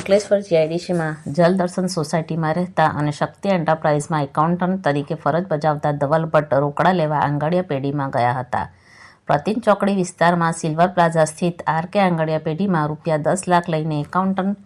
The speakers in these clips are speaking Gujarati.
અંકલેશ્વર જીઆઈડીસીમાં જલદર્શન સોસાયટીમાં રહેતા અને શક્તિ એન્ટરપ્રાઇઝમાં એકાઉન્ટન્ટ તરીકે ફરજ બજાવતા ધવલ ભટ્ટ રોકડા લેવા આંગડિયા પેઢીમાં ગયા હતા. પ્રતિન ચોકડી વિસ્તારમાં સિલ્વર પ્લાઝા સ્થિત આરકે આંગડિયા પેઢીમાં ₹10 લાખ લઈને એકાઉન્ટન્ટ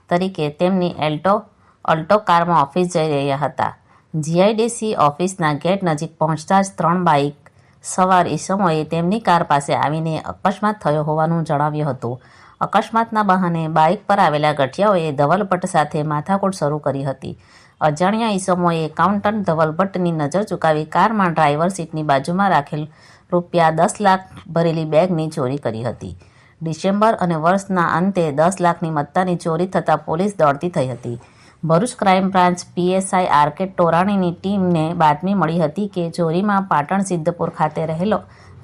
તરીકે તેમની અલ્ટો કારમાં ઓફિસ જઈ રહ્યા હતા. જીઆઈડીસી ઓફિસના ગેટ નજીક પહોંચતા જ 3 બાઇક સવાર ઈસમોએ તેમની કાર પાસે આવીને અકસ્માત થયો હોવાનું જણાવ્યું હતું. અકસ્માતના બહાને બાઇક પર આવેલા ગઠિયાઓએ ધવલ ભટ્ટ સાથે માથાકૂટ શરૂ કરી હતી. અજાણ્યા ઈસમોએ એકાઉન્ટન્ટ ધવલ ભટ્ટની નજર ચૂકાવી કારમાં ડ્રાઈવર સીટની બાજુમાં રાખેલ ₹10 લાખ ભરેલી બેગની ચોરી કરી હતી. ડિસેમ્બર અને વર્ષના અંતે 10 લાખની મત્તાની ચોરી થતાં પોલીસ દોડતી થઈ હતી. Bharuch crime branch PSI RK ટોરાણીની ટીમને બાતમી મળી હતી કે ચોરીમાં પાટણ સિદ્ધપુર ખાતે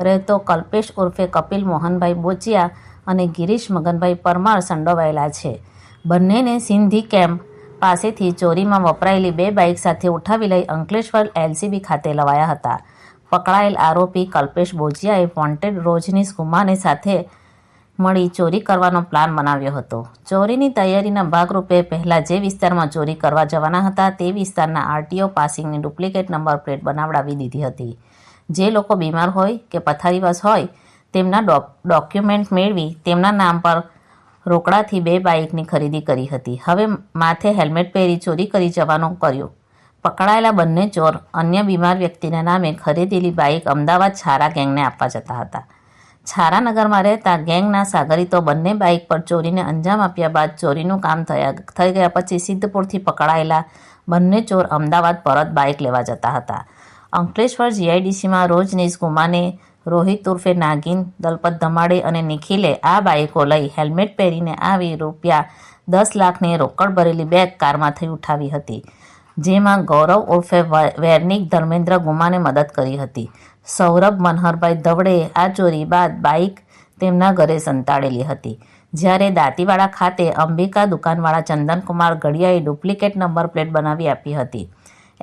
રહેતો કલ્પેશ ઉર્ફે કપિલ મોહનભાઈ બોચિયા અને ગિરીશ મગનભાઈ પરમાર સંડોવાયેલા છે. બંનેને સિંધી કેમ્પ પાસેથી ચોરીમાં વપરાયેલી 2 બાઇક સાથે ઉઠાવી લઈ અંકલેશ્વર એલસીબી ખાતે લવાયા હતા. પકડાયેલ આરોપી કલ્પેશ બોચિયાએ વોન્ટેડ રોજનીશ કુમારને સાથે મળી ચોરી કરવાનો પ્લાન બનાવ્યો હતો. ચોરીની તૈયારીના ભાગરૂપે પહેલા જે વિસ્તારમાં ચોરી કરવા જવાના હતા તે વિસ્તારના આરટીઓ પાસિંગની ડુપ્લિકેટ નંબર પ્લેટ બનાવડાવી દીધી હતી. જે લોકો બીમાર હોય કે પથારીવશ હોય તેમના ડોક્યુમેન્ટ મેળવી તેમના નામ પર રોકડાથી 2 બાઇકની ખરીદી કરી હતી. હવે માથે હેલ્મેટ પહેરી ચોરી કરી જવાનું કર્યું. પકડાયેલા બંને ચોર અન્ય બીમાર વ્યક્તિના નામે ખરીદેલી બાઇક અમદાવાદ છારા ગેંગને આપવા જતા હતા. છારાનગરમાં રહેતા ગેંગના સાગરીતો બંને બાઇક પર ચોરીને અંજામ આપ્યા બાદ ચોરીનું કામ થઈ ગયા પછી સિદ્ધપુરથી પકડાયેલા બંને ચોર અમદાવાદ પરત બાઇક લેવા જતા હતા. અંકલેશ્વર જીઆઈડીસીમાં રોજનીશ કુમારને રોહિત ઉર્ફે નાગિન, દલપત ધમાડે અને નિખિલે આ બાઇકો લઈ હેલ્મેટ પહેરીને આવી ₹10 લાખની રોકડ ભરેલી બેગ કારમાંથી ઉઠાવી હતી. જેમાં ગૌરવ ઉર્ફે વેરનિક ધર્મેન્દ્ર ગુમાને મદદ કરી હતી. સૌરભ મનહરભાઈ દવડેએ આ ચોરી બાદ બાઇક તેમના ઘરે સંતાડેલી હતી. જ્યારે દાંતીવાડા ખાતે Ambika દુકાનવાળા Chandankumar ગડિયાએ duplicate number plate બનાવી આપી હતી.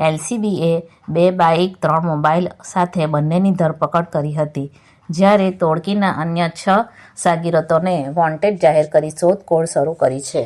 એલસીબીએ 2 બાઇક 3 મોબાઈલ સાથે બંનેની ધરપકડ કરી હતી. જ્યારે ટોળકીના અન્ય 6 સાગીરતોને વોન્ટેડ જાહેર કરી શોધખોળ શરૂ કરી છે.